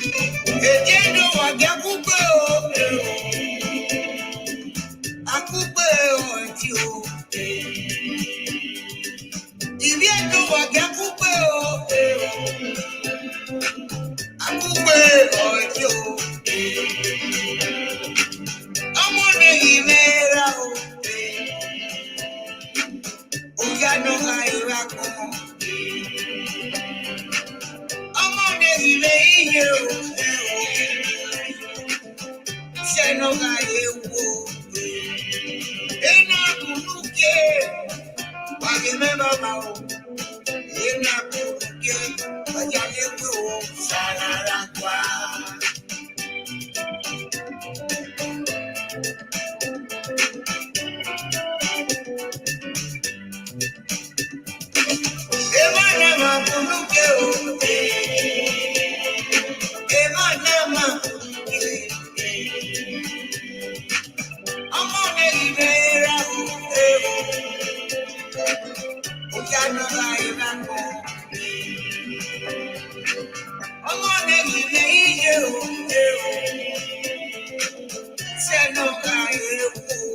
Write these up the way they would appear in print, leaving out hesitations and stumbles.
Ejendo wagakupe o, akupe o etio. Iriendo wagakupe o, akupe o etio. Amone imera o, oyano hairako. Amone imeiye o, seno gayewo. Ena kuluke, wagimeba mao. Ena kuluke, wajalewo salarakwa. Emana kuluke o, emana kuluke. Amone ibera o, oyano gairako. Amone ibeiye o, seno gayewo.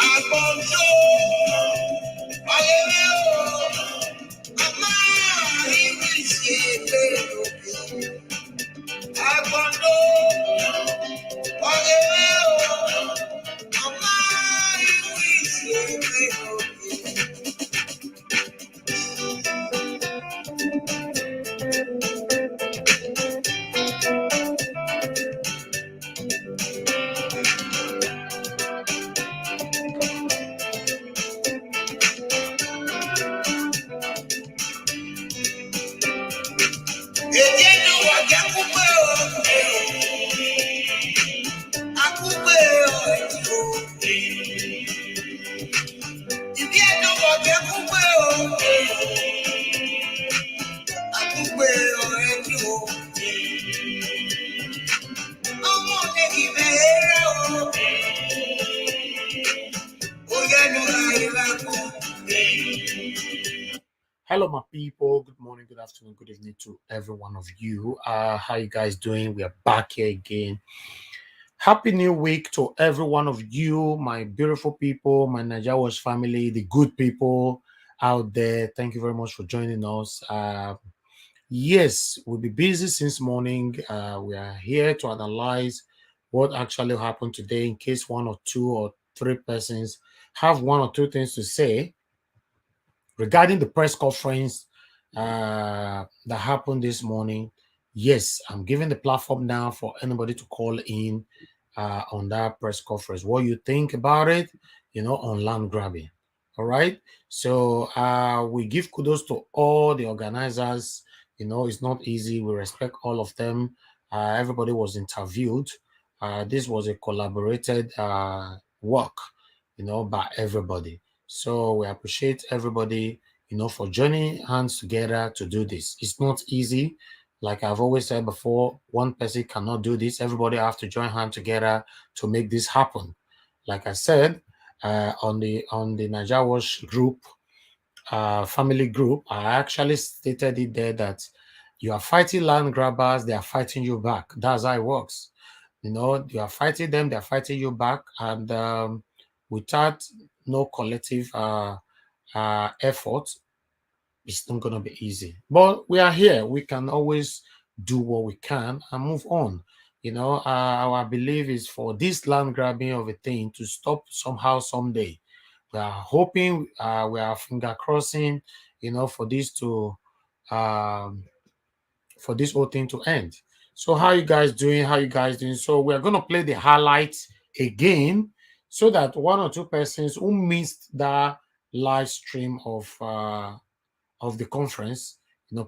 Abonjo, ayemeo, ama iwisiete oke. Abonjo, ayemeo, ama iwisiete oke. Ejendo wagakupe o, akupe o etio. Iriendo wagakupe o, akupe o etio. Amone ibera o, oyano gairako. Hello, my people. Good morning, good afternoon, good evening to every one of you. How you guys doing? We are back here again. Happy New Week to every one of you, my beautiful people, my Najawash family, the good people out there. Thank you very much for joining us. Yes, we'll be busy since morning. We are here to analyze what actually happened today in case one or two or three persons have one or two things to say regarding the press conference that happened this morning. Yes, I'm giving the platform now for anybody to call in on that press conference. What you think about it, on land grabbing. All right. So we give kudos to all the organizers. It's not easy. We respect all of them. Everybody was interviewed. This was a collaborated work, by everybody. So we appreciate everybody, for joining hands together to do this. It's not easy. Like I've always said before, one person cannot do this. Everybody have to join hands together to make this happen. Like I said, on the Najawash group, family group, I actually stated it there that you are fighting land grabbers, they are fighting you back. That's how it works. You are fighting them, they're fighting you back, and without no collective effort, it's not going to be easy. But we are here. We can always do what we can and move on. Our belief is for this land grabbing of a thing to stop somehow someday. We are hoping, we are finger crossing, for this to for this whole thing to end. So how you guys doing? So we're going to play the highlights again so that one or two persons who missed that live stream of the conference,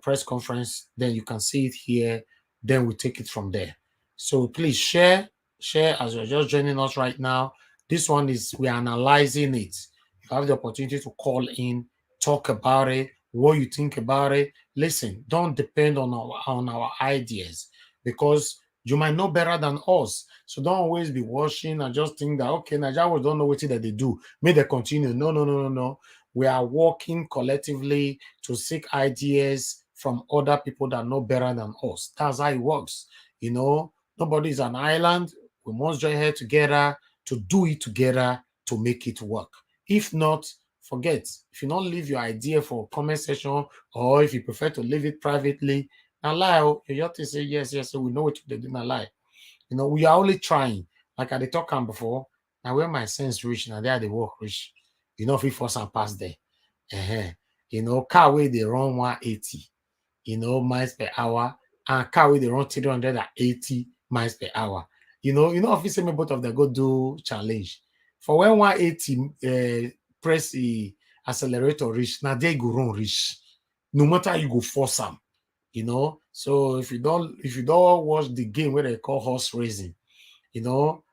press conference, then you can see it here. Then we take it from there. So please share as you're just joining us right now. This one is, we're analyzing it. You have the opportunity to call in, talk about it. what you think about it. Listen, don't depend on our ideas, because you might know better than us. So don't always be watching and just think that, okay, Nigerians don't know what that they do. May they continue. No, no, no, no, no. We are working collectively to seek ideas from other people that know better than us. That's how it works. You know, nobody is an island. We must join here together to do it together to make it work. If not, forget. If you don't leave your idea for comment section, or if you prefer to leave it privately, now lie. You have to say yes, yes. So we know what they do. Now lie. You know, we are only trying. Like I talked on before. Now where my sense reach, now there they work reach. You know, if we force and pass there. You know, car way they run 180, miles per hour, and car way they run 380 miles per hour. If you say me both of them go do challenge. For when 180 press the accelerator reach, now they go run reach. No matter you go force them. So if you don't watch the game where they call horse racing,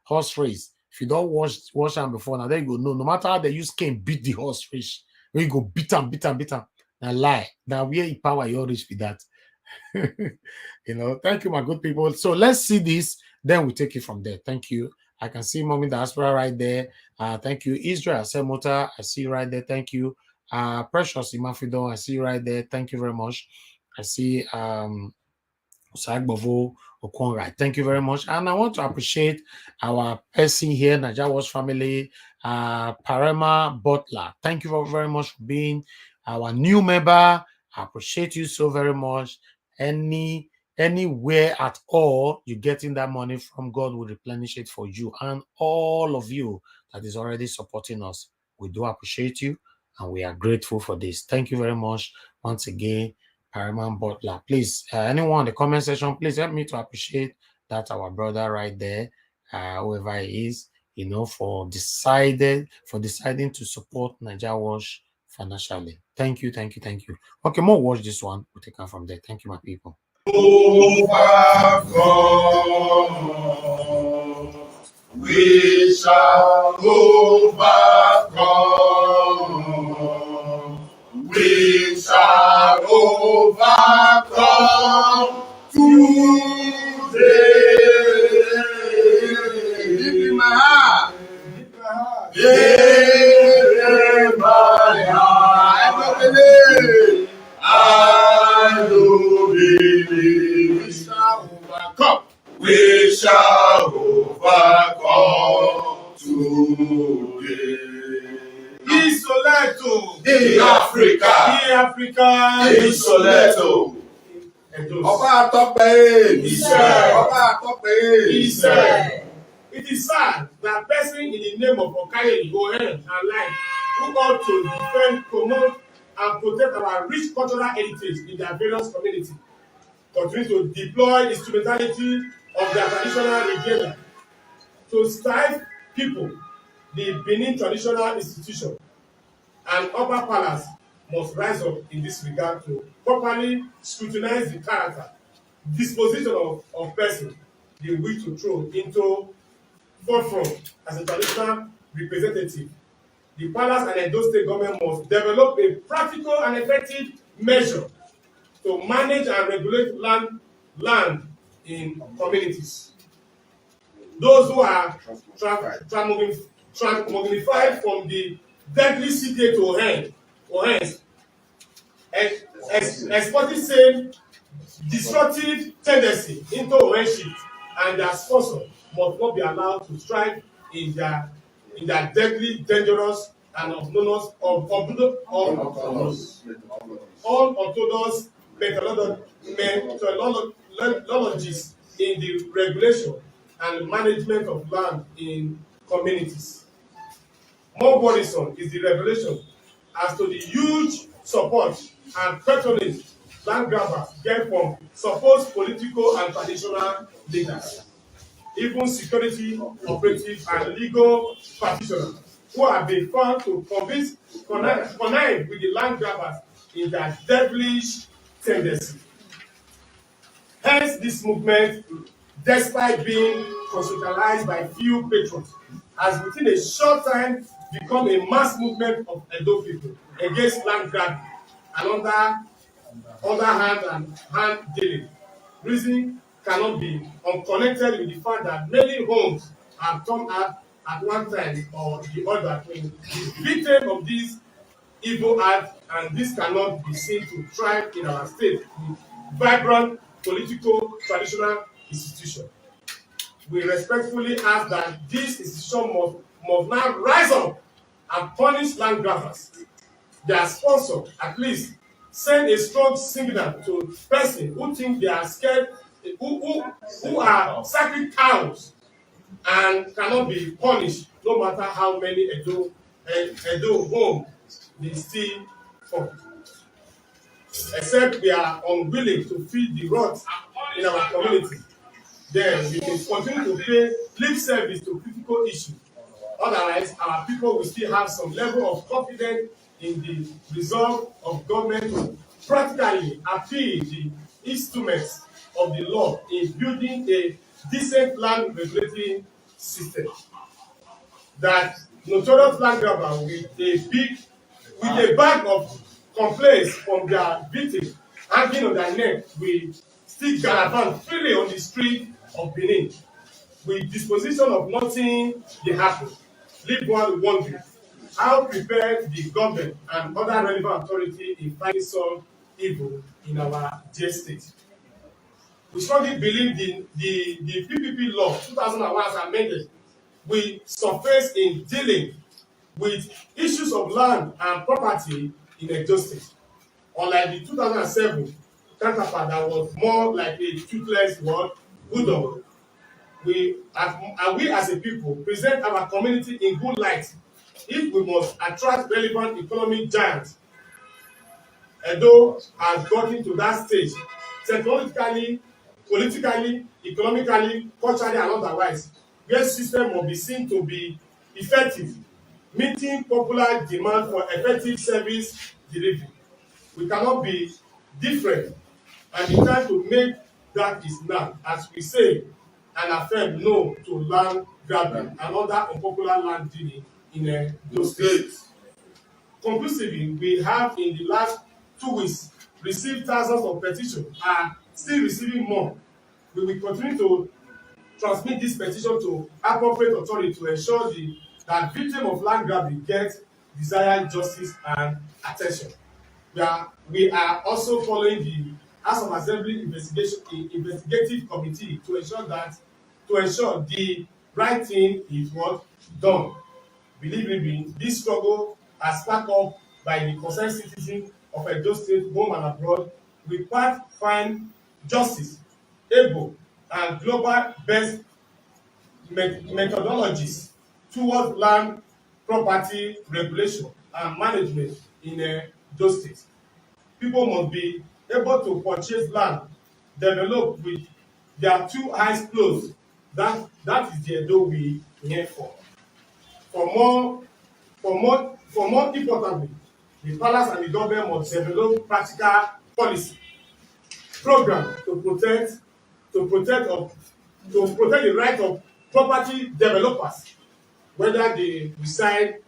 horse race. If you don't watch them before, now then you go know. No matter how they use cane beat the horse race, when you go beat them. Now lie. Now where you power your reach with that. Thank you, my good people. So let's see this, then we take it from there. Thank you. I can see Mommy Diaspora right there. Thank you. Israel Semota, I see you right there. Thank you. Precious Imafido, I see you right there. Thank you very much. I see Sagbovo Okonra. Thank you very much. And I want to appreciate our person here, Najawa's family, Parema Butler. Thank you very much for being our new member. I appreciate you so very much. Anywhere at all you're getting that money from, God will replenish it for you and all of you that is already supporting us. We do appreciate you and we are grateful for this. Thank you very much once again, Paramount Butler. Please, anyone in the comment section, please help me to appreciate that our brother right there, whoever he is, for deciding to support Nigeria Wash financially. Thank you. Okay, more watch this one. We'll take it from there. Thank you, my people. Overcome. We shall overcome. We shall overcome today. Deep in my heart. Deep in my heart. I do believe we shall overcome. We shall overcome today. Isoleto. The Africa. Isoleto. Ọba àtọ́pẹ́ Israel. It is sad that person in the name of Okaye go ahead and life who ought to defend, promote, and protect our rich cultural heritage in their various communities continue to deploy instrumentality of their traditional regime to stifle people. The Benin traditional institution and upper palace must rise up in this regard to properly scrutinize the character, disposition of person they wish to throw into forefront as a traditional representative. The palace and Edo State government must develop a practical and effective measure to manage and regulate land in communities. Those who are transmogrified from the deadly CTA to hands, exporting same destructive tendency into ownership, and their sponsor must not be allowed to strive in their deadly, dangerous, and unorthodox methodologies in the regulation and management of land in communities. More worrisome is the revelation as to the huge support and patronage land grabbers get from supposed political and traditional leaders, even security operatives and legal practitioners who have been found to connive with the land grabbers in their devilish tendency. Hence, this movement, despite being conceptualized by few patrons, has within a short time become a mass movement of Edo people against land grabbing and underhand and hand dealing. Reason cannot be unconnected with the fact that many homes have turned out at one time or the other to be victim of this evil act, and this cannot be seen to thrive in our state with vibrant political traditional institution. We respectfully ask that this institution must now rise up and punish land grabbers. Their sponsor at least send a strong signal to person who think they are scared, who are sacred cows and cannot be punished no matter how many Edo home they steal from. Except we are unwilling to feed the rot in our community, then we will continue to pay lip service to critical issues. Otherwise, our people will still have some level of confidence in the resolve of government to practically appeal the instruments of the law in building a decent land regulating system. That notorious land grabber with a bag of complaints from their victims hanging on their neck will still gallivant freely on the street of Benin with disposition of nothing dey happen. Leave one wondering how prepared the government and other relevant authorities in fighting some evil in our dear state. We strongly believe the PPP law 2001 as amended will surface in dealing with issues of land and property in Edo State. Unlike the 2007 counterpart that was more like a toothless word, udon, we as a people present our community in good light if we must attract relevant economic giants. Edo has gotten to that stage technologically, politically, economically, culturally and otherwise, where system must be seen to be effective, meeting popular demand for effective service delivery. We cannot be different, and the time to make that is now, as we say and affirm no to land grabbing and other unpopular land dealing in those states. Conclusively, we have in the last 2 weeks received thousands of petitions and still receiving more. We will continue to transmit this petition to appropriate authority to ensure that victims of land grabbing get desired justice and attention. We are also following the House of Assembly investigative committee to ensure the right thing is what done. Believe me, this struggle as sparked up by the concerned citizens of Edo State, home and abroad, will find justice, able and global best methodologies towards land property regulation and management in Edo State. People must be able to purchase land, develop with their two eyes closed. That is the Edo we here for. For more importantly, the palace and the government must develop practical policy program to protect the right of property developers, whether they reside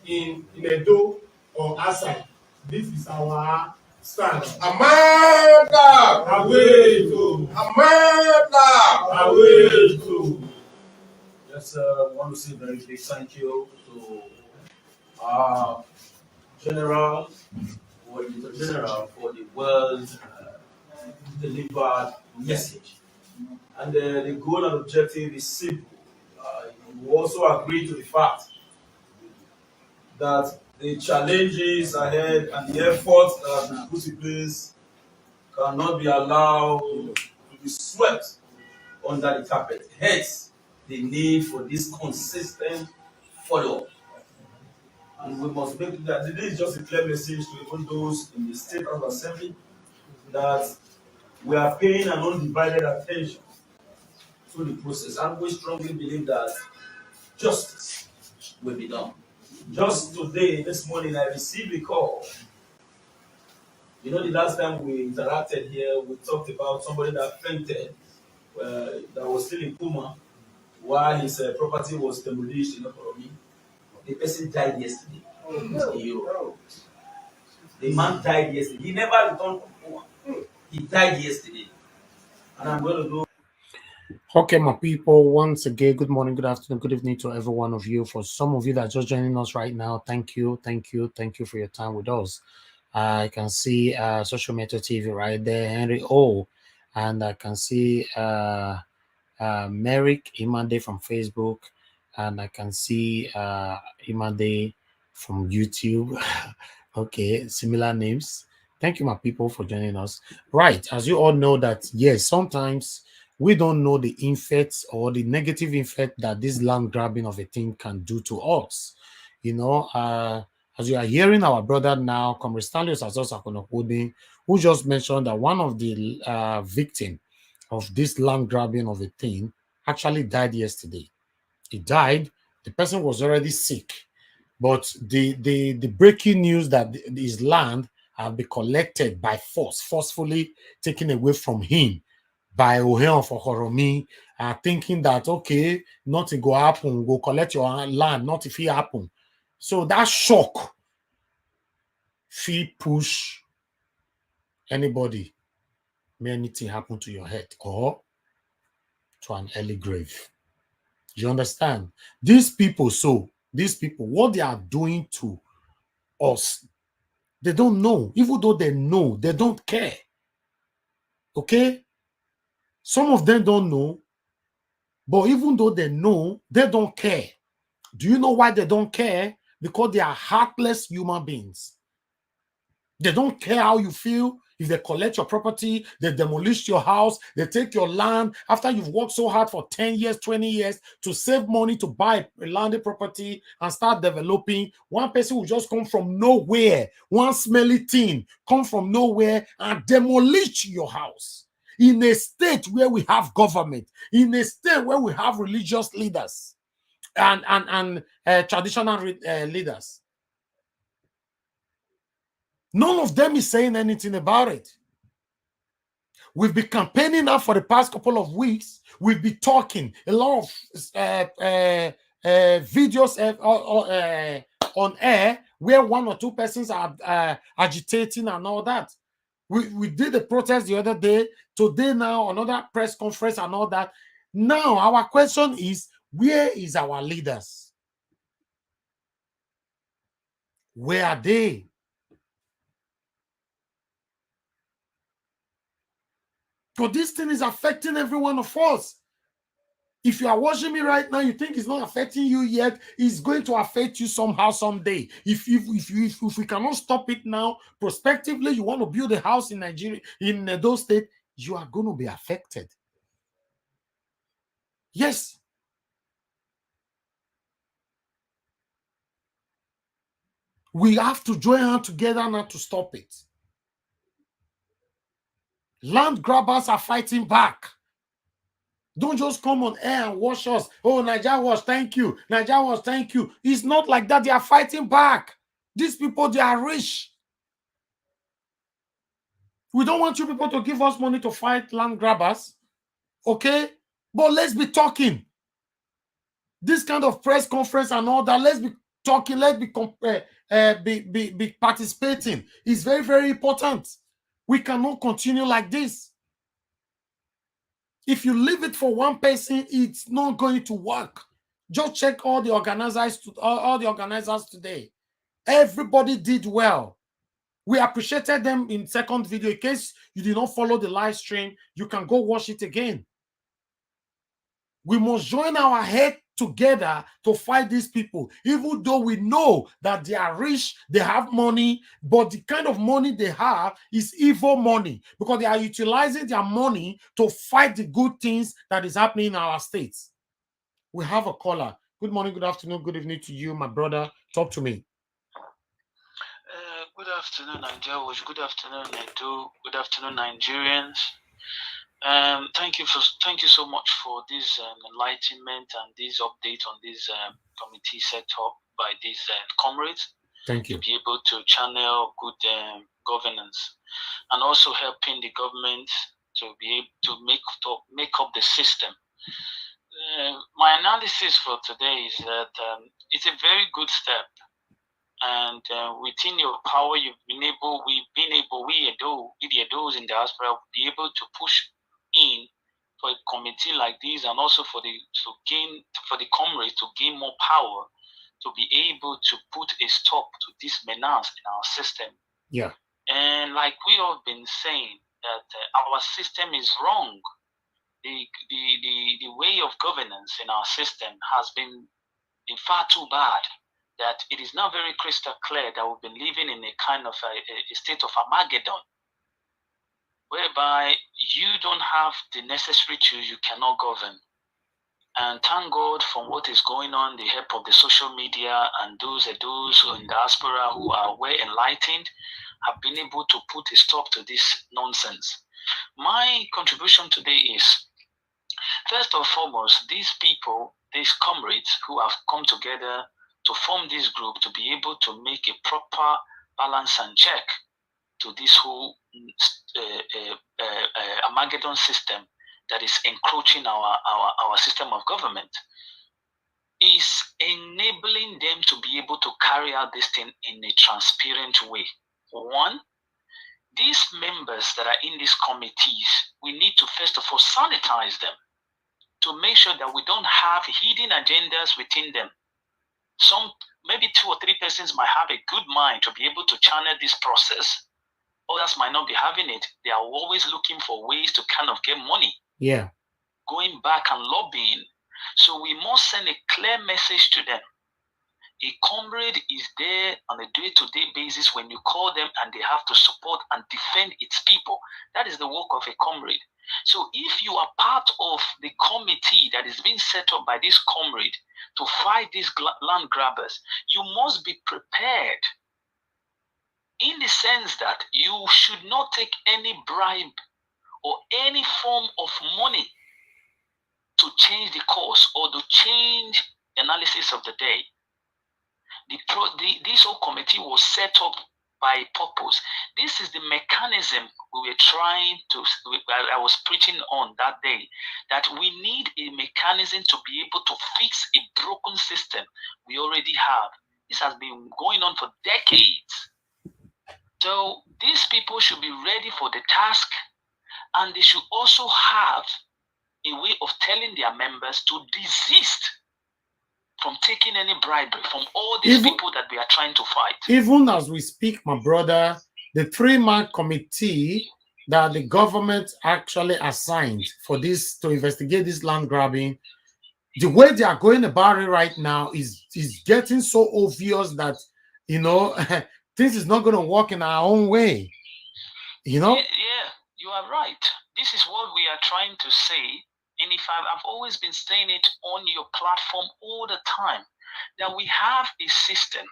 in Edo or outside. This is our stand. America! Away to America! away to. Yes, I want to say a very big thank you to our general, or the general, for the well delivered message. And the goal and objective is simple. We also agree to the fact that the challenges ahead and the efforts that have been put in place cannot be allowed to be swept under the carpet. Hence, the need for this consistent follow-up. And we must make that this is just a clear message to even those in the State House Assembly that we are paying an undivided attention to the process, and we strongly believe that justice will be done. Just today, this morning, I received a call. You know, the last time we interacted here, we talked about somebody that fainted, that was still in coma, while his property was demolished in Okoromi. The person died yesterday in Europe. The man died yesterday. He never returned from coma. He died yesterday. And I'm going to go. Okay, my people, once again, good morning, good afternoon, good evening to every one of you. For some of you that are just joining us right now, thank you for your time with us. I can see Social Media TV right there, Henry O. And I can see Merrick Imade from Facebook. And I can see Imade from YouTube. Okay, similar names. Thank you, my people, for joining us. Right, as you all know that, yes, sometimes we don't know the effects or the negative effect that this land grabbing of a thing can do to us. You know, as you are hearing our brother now, Comrade Stanley Sasosakonokudi, who just mentioned that one of the victims of this land grabbing of a thing actually died yesterday. He died. The person was already sick, but the breaking news that his land have been collected by force, forcefully taken away from him by Oheon for Horomi, thinking that, okay, nothing go happen, go collect your land, not if it happen. So that shock, feel push anybody, may anything happen to your head or to an early grave. You understand? These people, what they are doing to us, they don't know. Even though they know, they don't care. Okay? Some of them don't know, but even though they know, they don't care. Do you know why they don't care? Because they are heartless human beings. They don't care how you feel. If they collect your property, they demolish your house, they take your land after you've worked so hard for 10 years, 20 years to save money to buy a landed property and start developing. One person will just come from nowhere, one smelly thing come from nowhere and demolish your house. In a state where we have government, in a state where we have religious leaders and traditional leaders. None of them is saying anything about it. We've been campaigning now for the past couple of weeks. We've been talking a lot of videos on air where one or two persons are agitating and all that. We did a protest the other day. Today now, another press conference and all that. Now, our question is, where is our leaders? Where are they? Because this thing is affecting every one of us. If you are watching me right now, you think it's not affecting you yet, it's going to affect you somehow, someday. If we cannot stop it now, prospectively, you want to build a house in Nigeria, in those states, you are going to be affected. Yes. We have to join hands together now to stop it. Land grabbers are fighting back. Don't just come on air and watch us. Oh, Nigeria was, thank you. Nigeria was, thank you. It's not like that. They are fighting back. These people, they are rich. We don't want you people to give us money to fight land grabbers. Okay? But let's be talking. This kind of press conference and all that, let's be talking. Let's be participating. It's very, very important. We cannot continue like this. If you leave it for one person, it's not going to work. Just check all the organizers today. Everybody did well. We appreciated them in second video. In case you did not follow the live stream, you can go watch it again. We must join our head together to fight these people, even though we know that they are rich, they have money, but the kind of money they have is evil money because they are utilizing their money to fight the good things that is happening in our states. We have a caller. Good morning, good afternoon, good evening to you, my brother. Talk to me. Good afternoon, Nigeria. Good afternoon, Edo. Good afternoon, Nigerians. Thank you so much for this enlightenment and this update on this committee set up by these comrades. Thank you. To be able to channel good governance and also helping the government to be able to make up the system. My analysis for today is that it's a very good step, and within your power, we the Edos in diaspora, will be able to push in for a committee like this, and also for the comrades to gain more power, to be able to put a stop to this menace in our system. Yeah. And like we have been saying, that our system is wrong. The way of governance in our system has been far too bad, that it is now very crystal clear that we've been living in a kind of a state of Armageddon, whereby you don't have the necessary tools, you cannot govern. And thank God for what is going on, the help of the social media, and those who in diaspora who are well enlightened have been able to put a stop to this nonsense. My contribution today is, first and foremost, these people, these comrades who have come together to form this group to be able to make a proper balance and check to this whole Armageddon system that is encroaching our system of government, is enabling them to be able to carry out this thing in a transparent way. One, these members that are in these committees, we need to first of all sanitize them to make sure that we don't have hidden agendas within them. Maybe 2 or 3 persons might have a good mind to be able to channel this process. Others might not be having it. They are always looking for ways to kind of get money. Yeah. Going back and lobbying. So we must send a clear message to them. A comrade is there on a day-to-day basis when you call them, and they have to support and defend its people. That is the work of a comrade. So if you are part of the committee that is being set up by this comrade to fight these land grabbers, you must be prepared, in the sense that you should not take any bribe or any form of money to change the course or to change the analysis of the day. This whole committee was set up by purpose. This is the mechanism we were trying to, I was preaching on that day, that we need a mechanism to be able to fix a broken system we already have. This has been going on for decades. So these people should be ready for the task, and they should also have a way of telling their members to desist from taking any bribery from all these people that we are trying to fight. Even as we speak, my brother, the 3-man committee that the government actually assigned for this, to investigate this land grabbing, the way they are going about it right now is getting so obvious that, you know, this is not going to work in our own way. You know? Yeah, you are right. This is what we are trying to say. And if I've always been saying it on your platform all the time, that we have a system.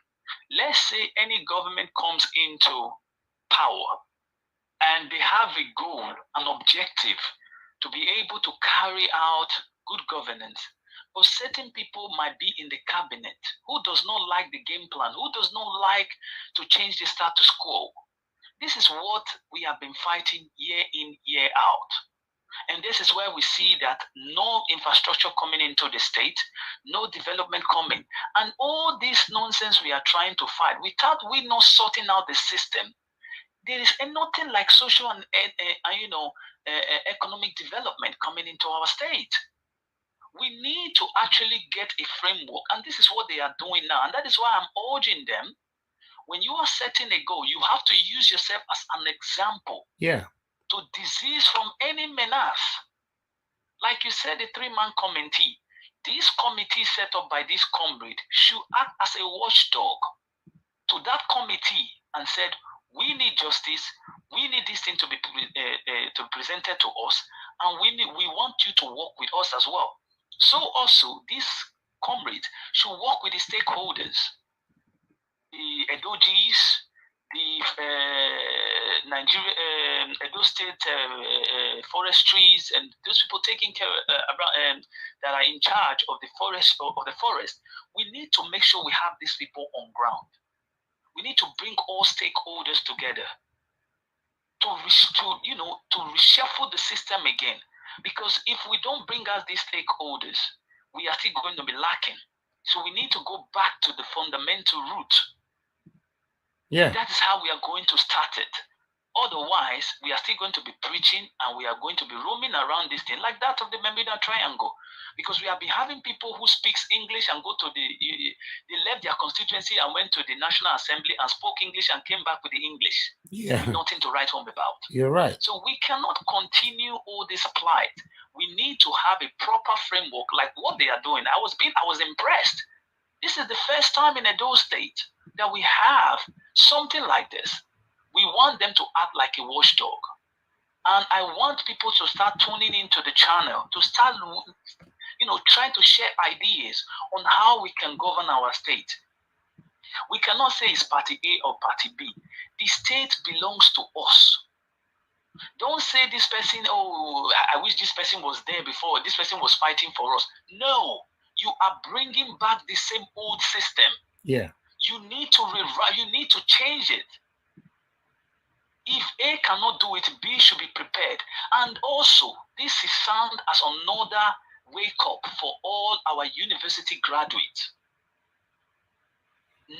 Let's say any government comes into power and they have a goal, an objective to be able to carry out good governance. But certain people might be in the cabinet who does not like the game plan, who does not like to change the status quo. This is what we have been fighting year in, year out. And this is where we see that no infrastructure coming into the state, no development coming. And all this nonsense we are trying to fight, without we not sorting out the system, there is nothing like social and economic development coming into our state. We need to actually get a framework. And this is what they are doing now. And that is why I'm urging them, when you are setting a goal, you have to use yourself as an example. Yeah. To disease from any menace. Like you said, the 3-man committee. This committee set up by this comrade should act as a watchdog to that committee and said, we need justice, we need this thing to be presented to us, and we want you to work with us as well. So also, this comrade should work with the stakeholders, the AUGs, the Edo State forestries, and those people taking care that are in charge of the forest. We need to make sure we have these people on ground. We need to bring all stakeholders together to reshuffle the system again. Because if we don't bring out these stakeholders, we are still going to be lacking. So we need to go back to the fundamental root Yeah. That is how we are going to start it. Otherwise, we are still going to be preaching and we are going to be roaming around this thing like that of the Bermuda Triangle. Because we have been having people who speaks English and go to they left their constituency and went to the National Assembly and spoke English and came back with the English. Yeah. With nothing to write home about. You're right. So we cannot continue all this plight. We need to have a proper framework like what they are doing. I was impressed. This is the first time in Edo State that we have something like this. We want them to act like a watchdog. And I want people to start tuning into the channel, to start, trying to share ideas on how we can govern our state. We cannot say it's party A or party B. The state belongs to us. Don't say this person, oh, I wish this person was there before, this person was fighting for us. No, you are bringing back the same old system. Yeah. You need to rewrite, you need to change it. If A cannot do it, B should be prepared. And also, this is sound as another wake up for all our university graduates.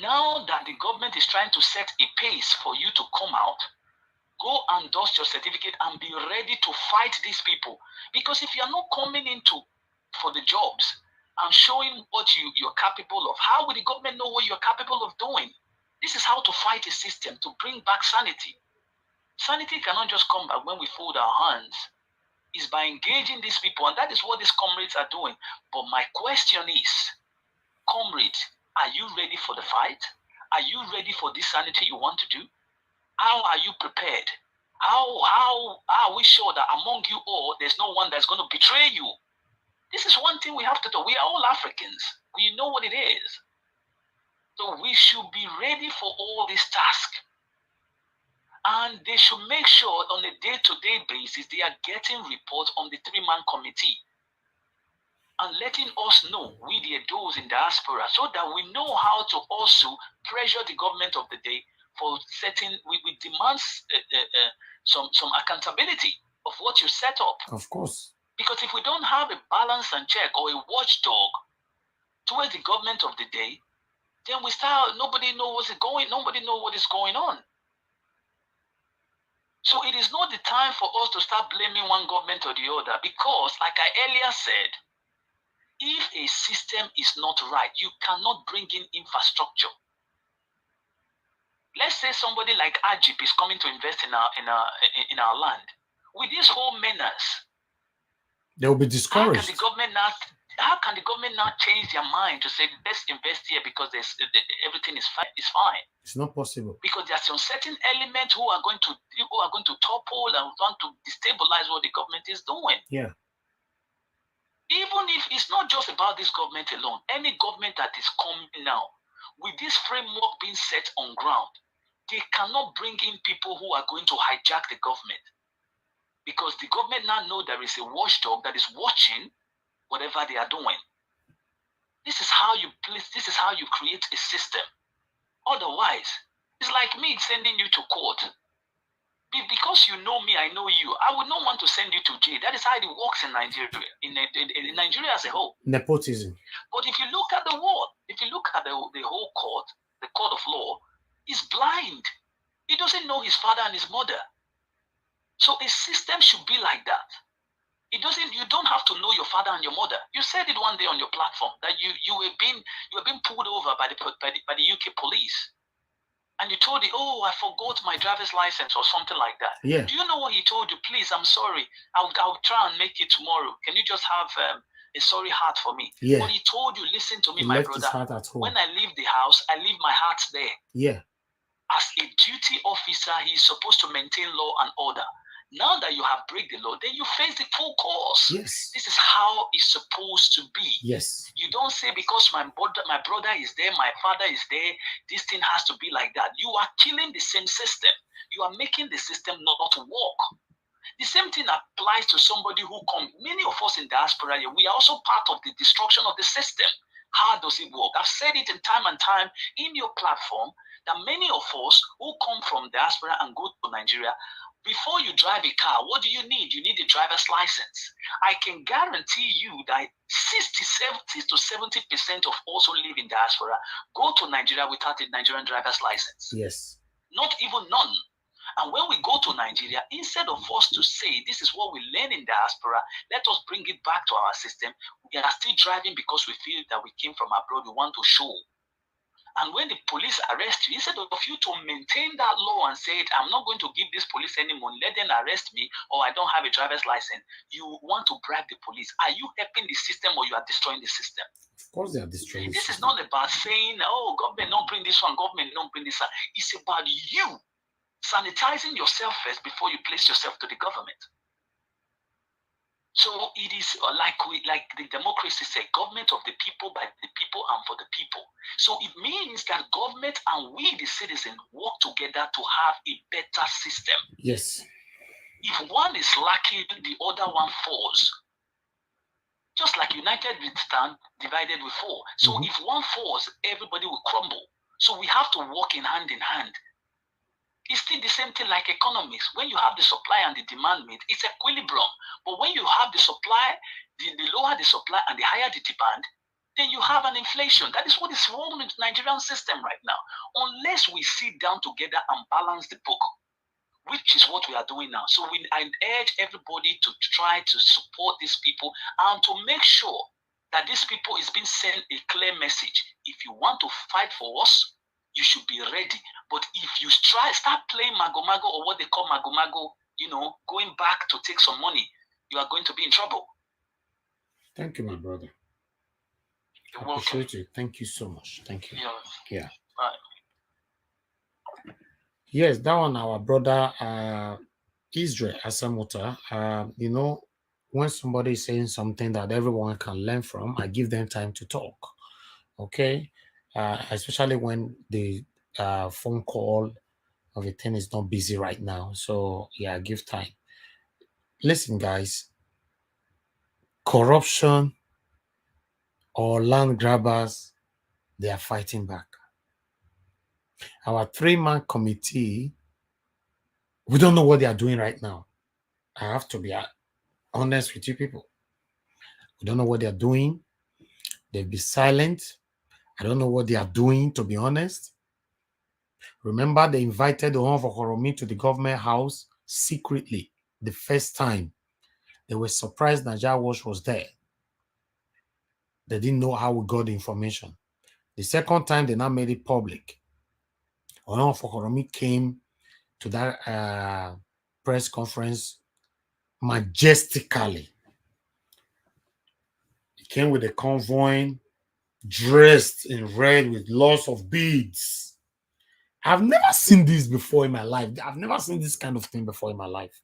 Now that the government is trying to set a pace for you to come out, go and dust your certificate and be ready to fight these people. Because if you are not coming into for the jobs and showing what you're capable of, how will the government know what you're capable of doing? This is how to fight a system, to bring back sanity. Sanity cannot just come back when we fold our hands. It's by engaging these people, and that is what these comrades are doing. But my question is, comrades, are you ready for the fight? Are you ready for this sanity you want to do? How are you prepared? How are we sure that among you all, there's no one that's going to betray you? This is one thing we have to do. We are all Africans. We know what it is. So we should be ready for all these tasks. And they should make sure on a day-to-day basis, they are getting reports on the 3-man committee and letting us know, we the Edos in diaspora, so that we know how to also pressure the government of the day for setting, we demand some accountability of what you set up. Of course. Because if we don't have a balance and check or a watchdog towards the government of the day, then we start, nobody knows what is going on. So it is not the time for us to start blaming one government or the other, because like I earlier said, if a system is not right, you cannot bring in infrastructure. Let's say somebody like AUG is coming to invest in our land. With this whole menace, they will be discouraged. How can the government now change their mind to say let's invest here because everything is fine? It's not possible. Because there are some certain elements who are going to topple and want to destabilize what the government is doing. Yeah. Even if it's not just about this government alone, any government that is coming now, with this framework being set on ground, they cannot bring in people who are going to hijack the government. Because the government now know there is a watchdog that is watching whatever they are doing. This is how you create a system. Otherwise, it's like me sending you to court. Because you know me, I know you. I would not want to send you to jail. That is how it works in Nigeria, in Nigeria as a whole. Nepotism. But if you look at the whole court, the court of law, is blind. He doesn't know his father and his mother. So a system should be like that. You don't have to know your father and your mother. You said it one day on your platform that you were being pulled over by the UK police. And you told it, oh, I forgot my driver's license or something like that. Yeah. Do you know what he told you? Please, I'm sorry. I'll try and make it tomorrow. Can you just have a sorry heart for me? Yeah. But he told you, listen to me, He my left brother. his heart at home. When I leave the house, I leave my heart there. Yeah. As a duty officer, he's supposed to maintain law and order. Now that you have break the law, then you face the full course. Yes. This is how it's supposed to be. Yes. You don't say because my brother is there, my father is there, this thing has to be like that. You are killing the same system. You are making the system not work. The same thing applies to somebody who comes. Many of us in diaspora, we are also part of the destruction of the system. How does it work? I've said it in time and time in your platform that many of us who come from diaspora and go to Nigeria, before you drive a car, what do you need? You need a driver's license. I can guarantee you that 60 to 70% of us who live in diaspora go to Nigeria without a Nigerian driver's license. Yes. not even none. And when we go to Nigeria, instead of us to say, this is what we learn in diaspora, let us bring it back to our system. We are still driving because we feel that we came from abroad, we want to show. And when the police arrest you, instead of you to maintain that law and say, I'm not going to give this police any money, let them arrest me, or I don't have a driver's license, you want to bribe the police. Are you helping the system or you are destroying the system? Of course, they are destroying. This is not about saying, oh, government don't bring this one, government don't bring this one. It's about you sanitizing yourself first before you place yourself to the government. So it is like the democracy said, government of the people, by the people, and for the people. So it means that government and we, the citizens, work together to have a better system. Yes. If one is lacking, the other one falls. Just like united we stand, divided we fall. So if one falls, everybody will crumble. So we have to work in hand. It's still the same thing like economics. When you have the supply and the demand meet, it's equilibrium. But when you have the supply, the lower the supply and the higher the demand, then you have an inflation. That is what is wrong with the Nigerian system right now. Unless we sit down together and balance the book, which is what we are doing now. So I urge everybody to try to support these people and to make sure that these people is being sent a clear message. If you want to fight for us, you should be ready. But if you start playing mago-mago, or what they call mago-mago, going back to take some money, you are going to be in trouble. Thank you, my brother. You're welcome. Appreciate welcome. you. Thank you so much. Thank you. Yeah. Right. Yes, that one, our brother Israel Asamuta. When somebody is saying something that everyone can learn from, I give them time to talk. Okay. Especially when the phone call of a thing is not busy right now. So yeah, give time. Listen, guys, corruption or land grabbers, they are fighting back. Our 3-man committee, we don't know what they are doing right now. I have to be honest with you people. We don't know what they are doing. They'll be silent. I don't know what they are doing, to be honest. Remember, they invited the one of Okoromi to the government house secretly the first time. They were surprised Naija Watch was there. They didn't know how we got the information. The second time, they now made it public. One of Okoromi came to that press conference majestically. He came with a convoy, dressed in red with lots of beads. I've never seen this before in my life. I've never seen this kind of thing before in my life.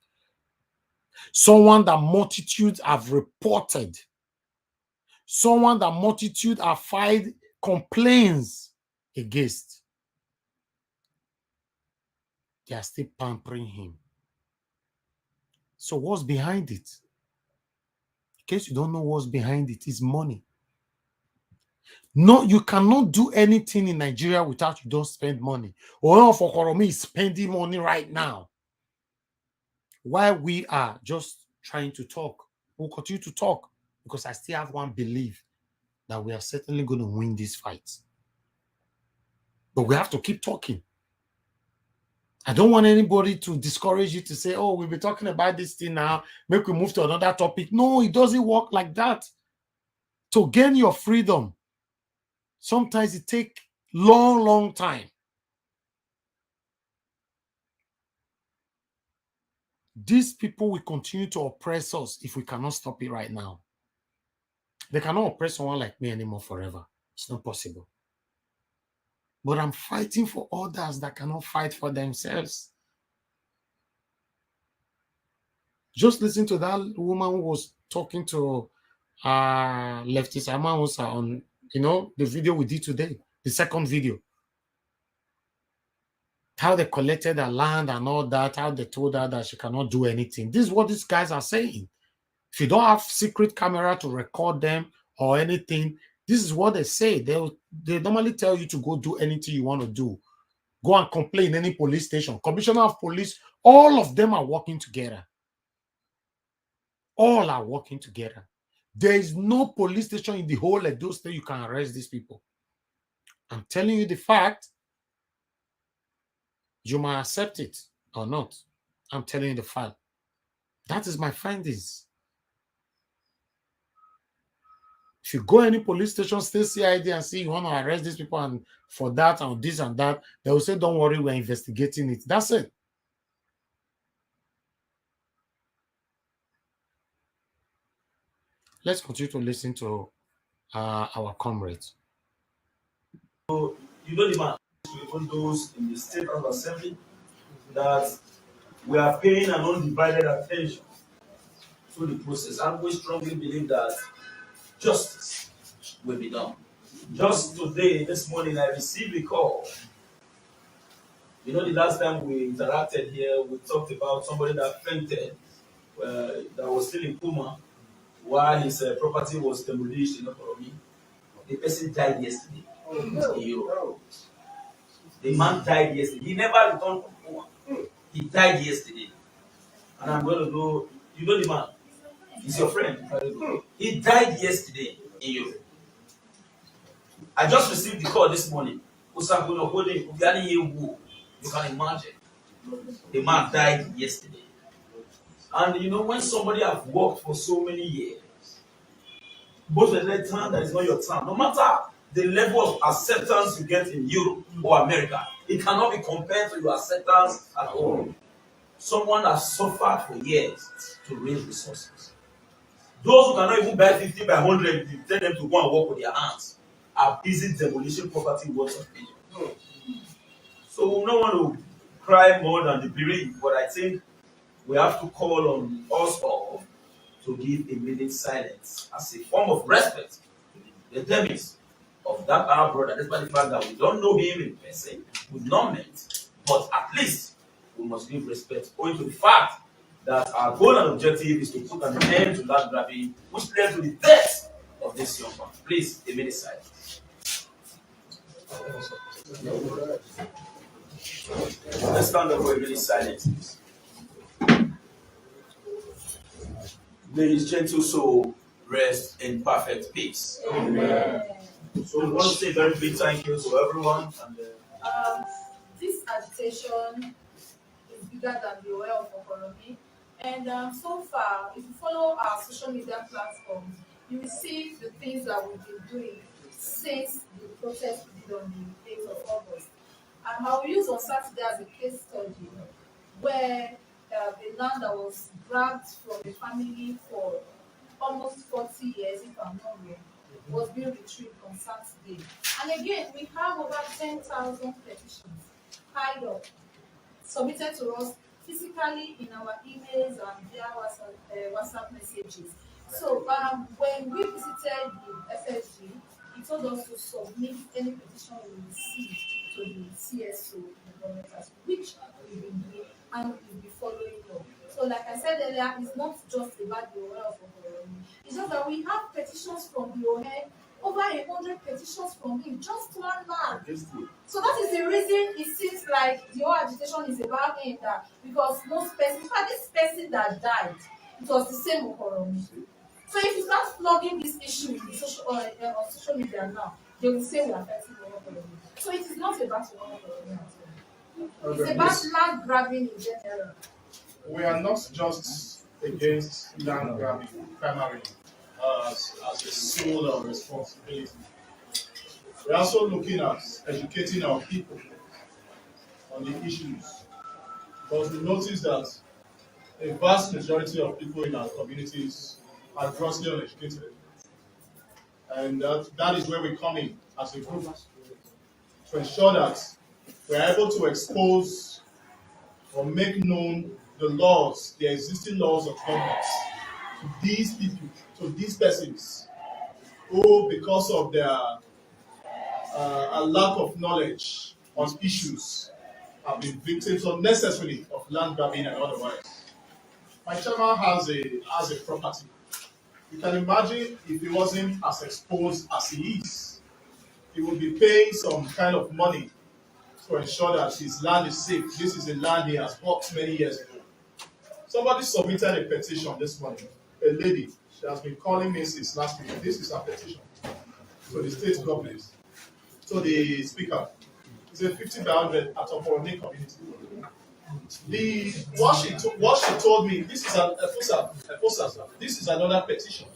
Someone that multitudes have reported. Someone that multitude have filed complaints against. They are still pampering him. So what's behind it? In case you don't know what's behind it, is money. No, you cannot do anything in Nigeria without you don't spend money. Or for Okoromi is spending money right now. While we are just trying to talk, we'll continue to talk because I still have one belief that we are certainly going to win this fight. But we have to keep talking. I don't want anybody to discourage you to say, oh, we'll be talking about this thing now, make we move to another topic. No, it doesn't work like that. To gain your freedom, sometimes it takes long time. These people will continue to oppress us if we cannot stop it right now. They cannot oppress someone like me anymore forever. It's not possible. But I'm fighting for others that cannot fight for themselves. Just listen to that woman who was talking to Leftist Amahusa on, the video we did today, the second video. How they collected her land and all that, how they told her that she cannot do anything. This is what these guys are saying. If you don't have secret camera to record them or anything, this is what they say. They normally tell you to go do anything you want to do. Go and complain in any police station. Commissioner of police, all of them are working together. All are working together. There is no police station in the whole Edo State you can arrest these people. I'm telling you the fact. You might accept it or not. I'm telling you the fact. That is my findings. If you go any police station, state CID, and see you want to arrest these people and for that and this and that, they will say, don't worry, we're investigating it. That's it. Let's continue to listen to our comrades. So, you know the man, even those in the state of assembly, that we are paying an undivided attention to the process, and we strongly believe that justice will be done. Just today, this morning, I received a call. You know, the last time we interacted here, we talked about somebody that fainted, that was still in coma, while his property was demolished in Okoromi. The person died yesterday in Europe. The man died yesterday. He never returned from coma. He died yesterday. And I'm going to go, you know the man. He's your friend. He died yesterday in Europe. I just received the call this morning. You can imagine. The man died yesterday. And you know, when somebody has worked for so many years, both at that time that is not your time, no matter the level of acceptance you get in Europe or America, it cannot be compared to your acceptance at home. Someone has suffered for years to raise resources. Those who cannot even buy 50 by 100, you tell them to go and work with their hands, are busy demolishing property worth of millions. So we don't want to cry more than the bereaved, but I think we have to call on us all to give a minute silence as a form of respect to the demise of that our brother, despite the fact that we don't know him in person, we've not met, but at least we must give respect owing to the fact that our goal and objective is to put an end to land grabbing, which led to the death of this young man. Please, a minute silence. Let's stand up for a minute silence. May his gentle soul rest in perfect peace. Amen. So we want to say a very big thank you to everyone. And, this agitation is bigger than the oil of Okoromi. And so far, if you follow our social media platforms, you will see the things that we've been doing since the protest we did on the 8th of August. And I will use on Saturday as a case study where the land that was grabbed from the family for almost 40 years, if I'm not wrong, was being retrieved on Saturday. And again, we have over 10,000 petitions piled up, submitted to us physically in our emails and via WhatsApp messages. So when we visited the FSG, he told us to submit any petition we received to the CSO, the government, which we've been doing and we'll be following up. So like I said earlier, it's not just about the owner of Okoromi. It's just that we have petitions from the owner, over 100 petitions from him, just one man. So that is the reason it seems like the whole agitation is about him, that because most persons, in fact, this person that died, it was the same Okoromi. So if you start flogging this issue in on social media now, they will say we are fighting Okoromi. So it is not about Okoromi at all. It's about land grabbing in general. We are not just against land grabbing primarily as a sole responsibility. We're also looking at educating our people on the issues. Because we notice that a vast majority of people in our communities are grossly uneducated. And that is where we come in as a group to ensure that we are able to expose or make known the laws, the existing laws of government to these people, to these persons who, because of their a lack of knowledge on issues, have been victims unnecessarily of land grabbing and otherwise. My chairman has a property. You can imagine if he wasn't as exposed as he is, he would be paying some kind of money to ensure that his land is safe. This is a land he has bought many years ago. Somebody submitted a petition this morning. A lady, she has been calling me since last week. This is her petition to the state government, to the speaker. is a 50 by 100 at Okoromi community. What she told me, this is this is another petition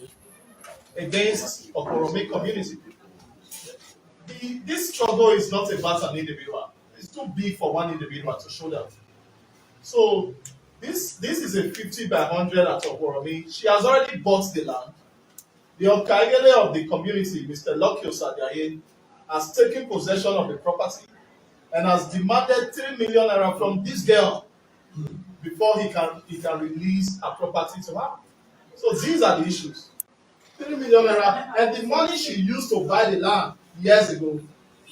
against Okoromi community. This struggle is not about an individual. It's too big for one individual to show that. So this is a 50 by 100 at Okoromi. She has already bought the land. The Okagele of the community, Mr. Lokio Sadiaye, has taken possession of the property and has demanded 3 million naira from this girl before he can release her property to her. So these are the issues. 3 million naira, and the money she used to buy the land years ago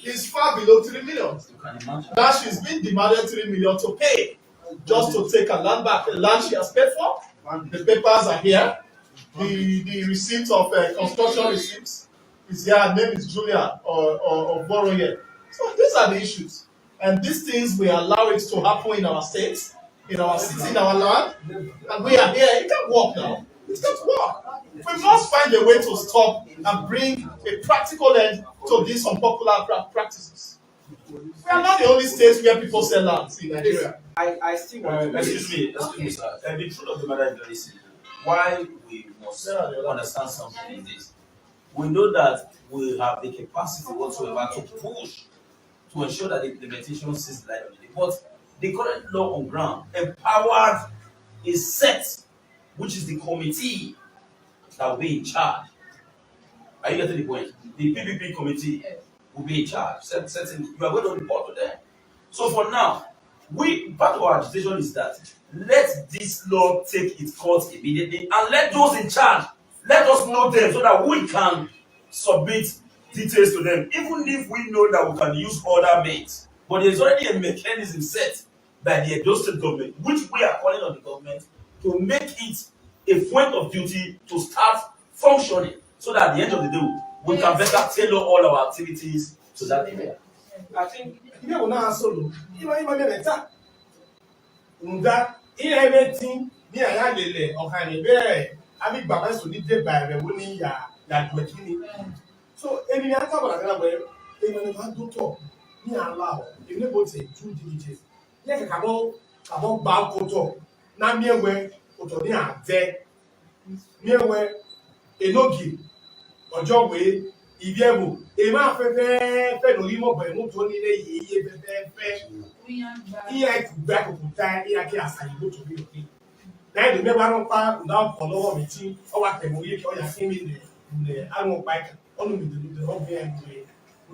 is far below 3 million. Now she's been demanded 3 million to pay just to take her land back. The land she has paid for, the papers are here. The receipt of construction receipts is here. Her name is Julia or Boroye. So these are the issues, and these things we allow it to happen in our states, in our city, in our land, and we are here. It can't work now. It can't work. We must find a way to stop and bring a practical end to these unpopular practices. We are not the only states where people sell lands in Nigeria. I still want to excuse me, sir. And the truth of the matter is very simple. Why we must understand something in this. We know that we have the capacity whatsoever to push to ensure that the implementation sees light on the day. But the current law on ground empowered a set, which is the committee that will be in charge. Are you getting the point? The PPP committee will be in charge. Certain, you are going to report to them. So for now, part of our agitation is that let this law take its course immediately and let those in charge, let us know them so that we can submit details to them, even if we know that we can use other means. But there's already a mechanism set by the Edo State government, which we are calling on the government to make it a point of duty to start functioning so that at the end of the day, we can better tailor all our activities to that area. I think even when I solo, even better. Nga everything ni aya lele okan ni be abi baba so ni de ba re wo ni ya dwekini. So emi ni aka bala kana we emi ni ma doctor ni allow if ne go say due diligence. Ye ka bo gba koto na mi ewe koto ni ade mi ewe enogi ojo we ibi ebo e ma fe lórí mo bo mo to ni le yeye fe iya gba kòkòtà iya kí àṣàyè ló tó bí òkè láì lè mẹ́wàá rán pa ìdá ọkọ̀ lọ́wọ́ mi tí ọ wà tẹ̀mọ̀ oyè kí ọjà kí mi lè àrùn ọ̀pá ẹ̀ka ọ̀nà mi lè ọ̀gbìn ẹ̀gbìn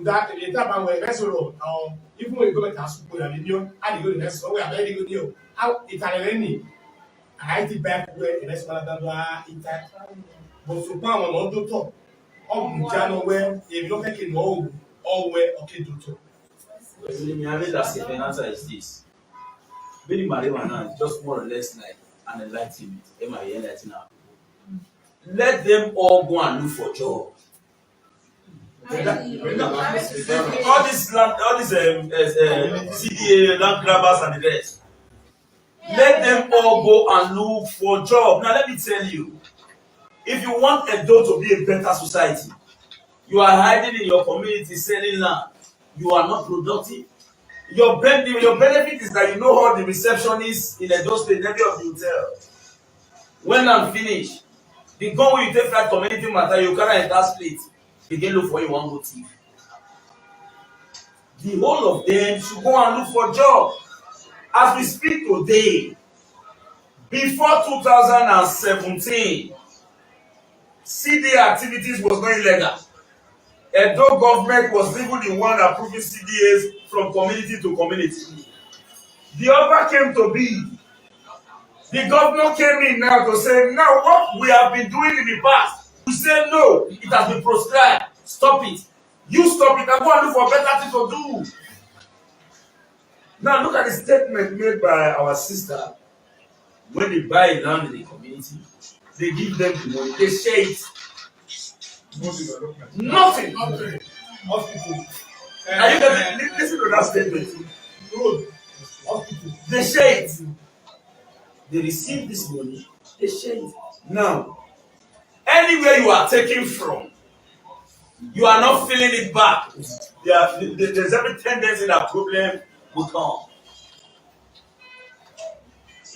ìdá èdè tábà wọ ẹ̀rẹ́ sọ̀rọ̀ àwọn ìfún ìgbọ́ mẹ́ta àsùpọ̀ ìyàlẹ́ ní ọ́ àdìgbò lè rẹ́sọ̀ ọ̀wẹ́ àbẹ́ ìdígbò ní ọ́ ìtàlẹ́rẹ́ nì àìtí bẹ́ẹ̀ pẹ́ ìrẹsọ̀ aládáńdọ́ ìta bọ̀sùpọ̀ àwọn ọ̀nà ọdún tọ̀ ọ̀gùn jáná wẹ́ èmi lọ́kẹ́kẹ́ ní ọ̀wẹ́ ọ̀kẹ́dọ̀tọ̀. The answer is this. Many marijuana is just more or less like an enlightenment. Let them all go and look for job. All these CDA, land grabbers and the rest. Let them all go and look for job. Now let me tell you, if you want Edo to be a better society, you are hiding in your community selling land. You are not productive. Your benefit is that you know all the receptionists in Edo State, every of the hotel. When I'm finished, the gun will take that community matter, you carry in that split. Begin look for you one good thief. The whole of them should go and look for job. As we speak today, before 2017, CDA activities was not illegal. Edo government was even the one approving CDAs from community to community. The offer came to be. The governor came in now to say, now what we have been doing in the past, we say no, it has been proscribed. Stop it. You stop it and go and look for better thing to do. Now look at the statement made by our sister. When they buy land in the community, they give them the money, they share it. Nothing. Hospital. Are you going to listen to that statement? They share it. They receive this money, they share it. Now, anywhere you are taking from, you are not feeling it back. there's every tendency that problem will come.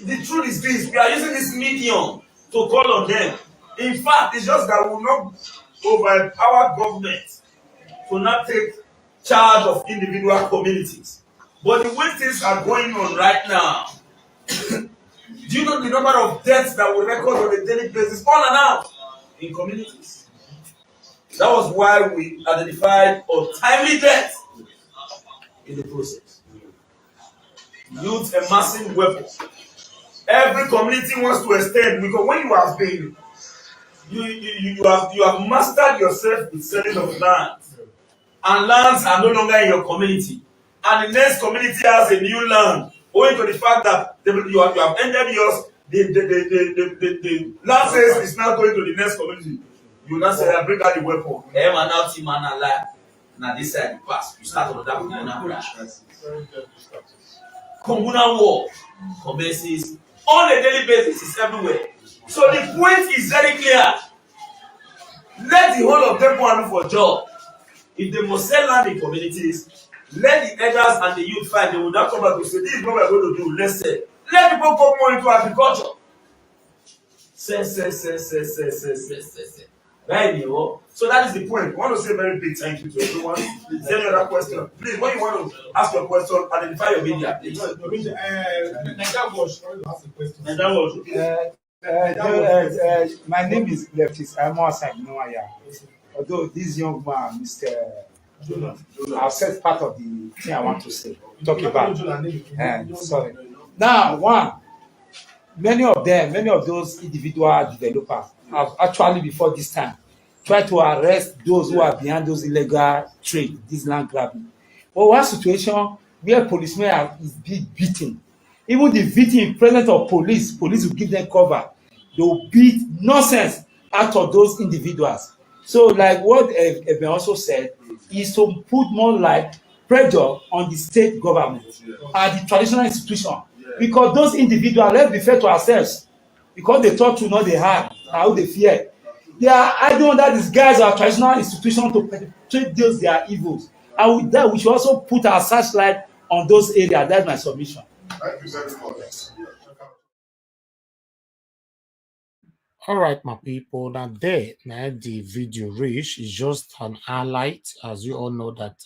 The truth is this: we are using this medium to call on them. In fact, it's just that we will not overpower government to not take charge of individual communities. But the way things are going on right now, do you know the number of deaths that we record on a daily basis unannounced in communities? That was why we identified untimely death in the process. Youth amassing weapons. Every community wants to extend because when you have been, you have mastered yourself with selling of land, and lands are no longer in your community, and the next community has a new land, owing to the fact that you have ended yours. The land says it's now going to the next community. You now say, I bring out the weapon. Now this side you pass. You start on that communal branch. Communal war commences on a daily basis. It's everywhere. So the point is very clear. Let the whole of them go and look for job. If they must sell land in communities, let the elders and the youth fight. They will not come back to say, this is what we are going to do. Let's say. Let people go more into agriculture. Say. Right, you know? So that is the point. I want to say a very big thank you to everyone. Is there any other question? Please, when you want to ask your question, identify your media, please. My name is Leftist Amos Agnoaya. Although this young man, Mr. I've said part of the thing I want to say. Talk about. Sorry. Now, many of those individual developers have actually before this time tried to arrest those who are behind those illegal trade, this land grabbing. But one situation where policemen is being beaten, even the victim presence of police will give them cover. They will beat nonsense out of those individuals. So like what Eben also said is to put more like pressure on the state government and the traditional institution, because those individuals, let's be fair to ourselves, because they talk to know they have how they fear, they are hiding under these guys our traditional institution to perpetrate those their evils, and with that we should also put our searchlight on those areas. That's my submission. Thank you very much. All right, my people. Now the video reach is just an highlight. As you all know that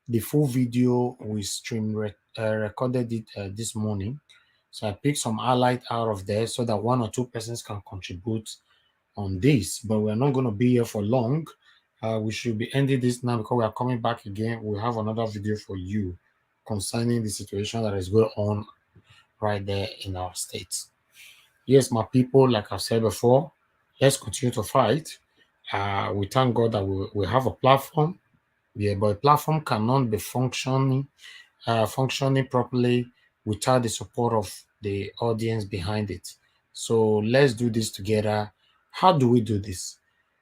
the full video we recorded it this morning. So I picked some highlight out of there so that one or two persons can contribute on this. But we're not going to be here for long. We should be ending this now because we are coming back again. We have another video for you concerning the situation that is going on right there in our state. Yes, my people, like I've said before, let's continue to fight. We thank God that we have a platform. Yeah, but a platform cannot be functioning properly without the support of the audience behind it. So let's do this together. How do we do this?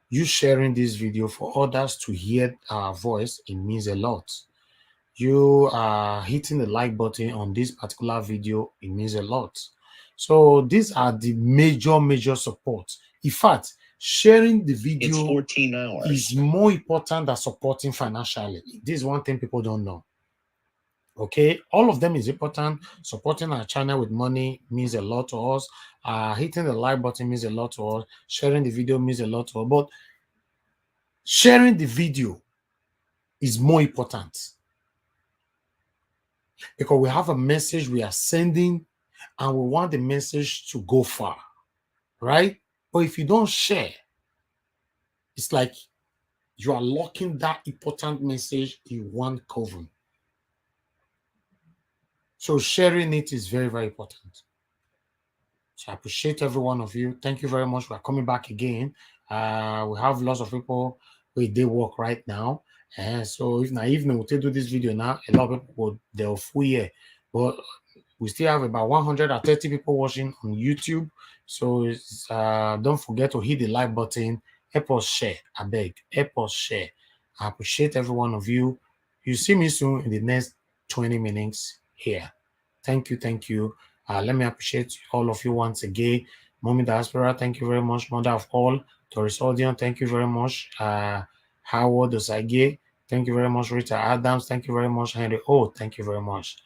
You sharing this video for others to hear our voice, it means a lot. You are hitting the like button on this particular video, it means a lot. So these are the major support. In fact, sharing the video is more important than supporting financially. This is one thing people don't know. Okay, all of them is important. Supporting our channel with money means a lot to us. Hitting the like button means a lot to us. Sharing the video means a lot to us. But sharing the video is more important because we have a message we are sending and we want the message to go far, right? But if you don't share, it's like you are locking that important message in one coven. So sharing it is very important. So I appreciate every one of you. Thank you very much. We're coming back again. We have lots of people where they work right now. And so if now evening we'll do this video now, a lot of people they'll full year. But we still have about 130 people watching on YouTube. So don't forget to hit the like button. Help us share. I beg. Help us share. I appreciate every one of you. You see me soon in the next 20 minutes here. Thank you. Let me appreciate all of you once again. Mommy Diaspora, thank you very much. Mother of all, Doris Odion, thank you very much. Howard Osage, Thank you very much, Rita Adams. Thank you very much, Henry. Oh, thank you very much.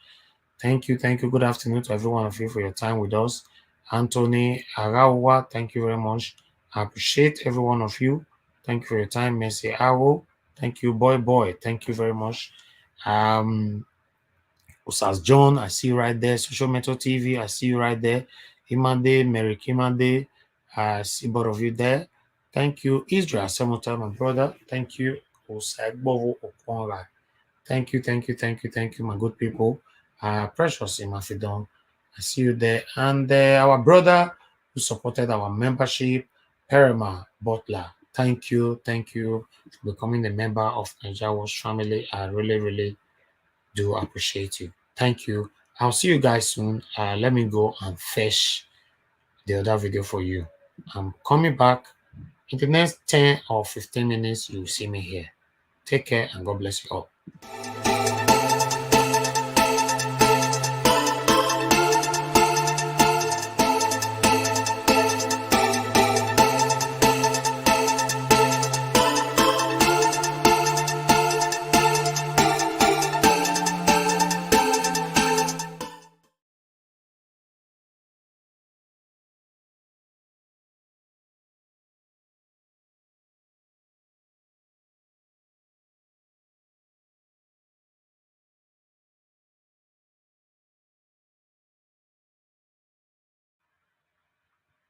Thank you. Good afternoon to every one of you for your time with us. Anthony Arawa, thank you very much. I appreciate every one of you. Thank you for your time. Messi Awo, thank you. Boy, thank you very much. Usas John, I see you right there. Social Metal TV, I see you right there. Imade, Mary Kimade, I see both of you there. Thank you. Israel Samuel, my brother. Thank you. Usagbovo Okonra. Thank you, my good people. Precious Imafidon, I see you there. And our brother who supported our membership, Perima Butler. Thank you for becoming a member of Nigeria Watch family. I really do appreciate you. Thank you. I'll see you guys soon. Let me go and fetch the other video for you. I'm coming back in the next 10 or 15 minutes. You'll see me here. Take care and God bless you all.